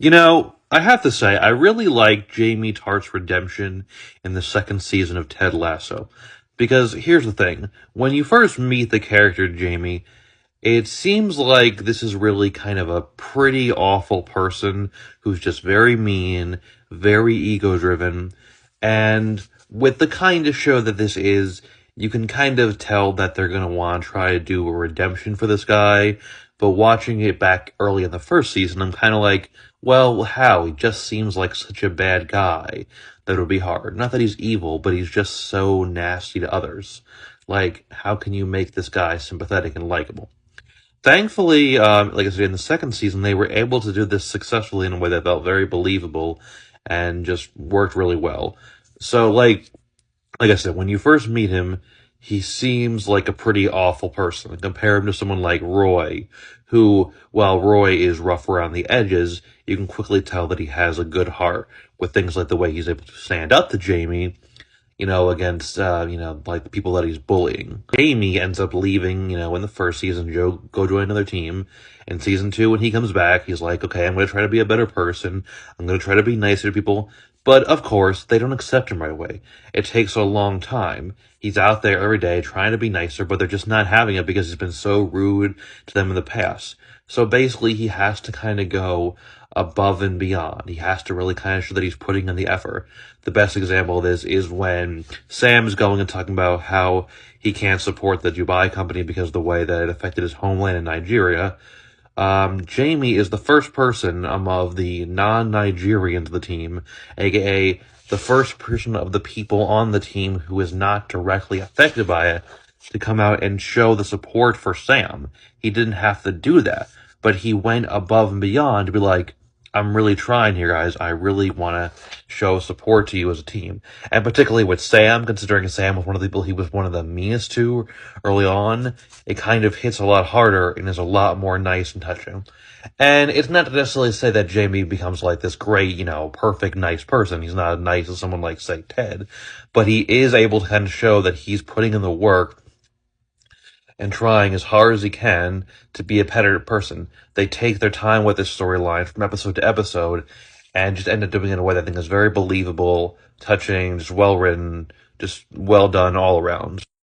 I have to say, I really like Jamie Tartt's redemption in the second season of Ted Lasso. Because here's the thing when you first meet the character Jamie, it seems like this is really kind of a pretty awful person who's just very mean, very ego driven, and with the kind of show that this is, you can kind of tell that they're going to want to try to do a redemption for this guy. But watching it back early in the first season, I'm kind of like, well, how? He just seems like such a bad guy that it would be hard. Not that he's evil, but he's just so nasty to others. Like, how can you make this guy sympathetic and likable? Thankfully, like I said, in the second season, they were able to do this successfully in a way that felt very believable and just worked really well. So, like I said, when you first meet him, he seems like a pretty awful person. Compare him to someone like Roy, who, while Roy is rough around the edges, you can quickly tell that he has a good heart with things like the way he's able to stand up to Jamie, against, like the people that he's bullying. Jamie ends up leaving, in the first season, Joe go join another team. In season two, when he comes back, he's like, okay, I'm going to try to be a better person. I'm going to try to be nicer to people. But of course, they don't accept him right away. It takes a long time. He's out there every day trying to be nicer, but they're just not having it because he's been so rude to them in the past. So basically, he has to kind of go above and beyond. He has to really kind of show that he's putting in the effort. The best example of this is when Sam's going and talking about how he can't support the Dubai company because of the way that it affected his homeland in Nigeria. Jamie is the first person of the non-Nigerians of the team, aka the first person of the people on the team who is not directly affected by it, to come out and show the support for Sam. He didn't have to do that, but he went above and beyond to be like, I'm really trying here, guys. I really want to show support to you as a team. And particularly with Sam, considering Sam was one of the people he was one of the meanest to early on, it kind of hits a lot harder and is a lot more nice and touching. And it's not to necessarily say that Jamie becomes like this great, perfect, nice person. He's not as nice as someone like, say, Ted. But he is able to kind of show that he's putting in the work and trying as hard as he can to be a better person. They take their time with this storyline from episode to episode and just end up doing it in a way that I think is very believable, touching, just well written, just well done all around.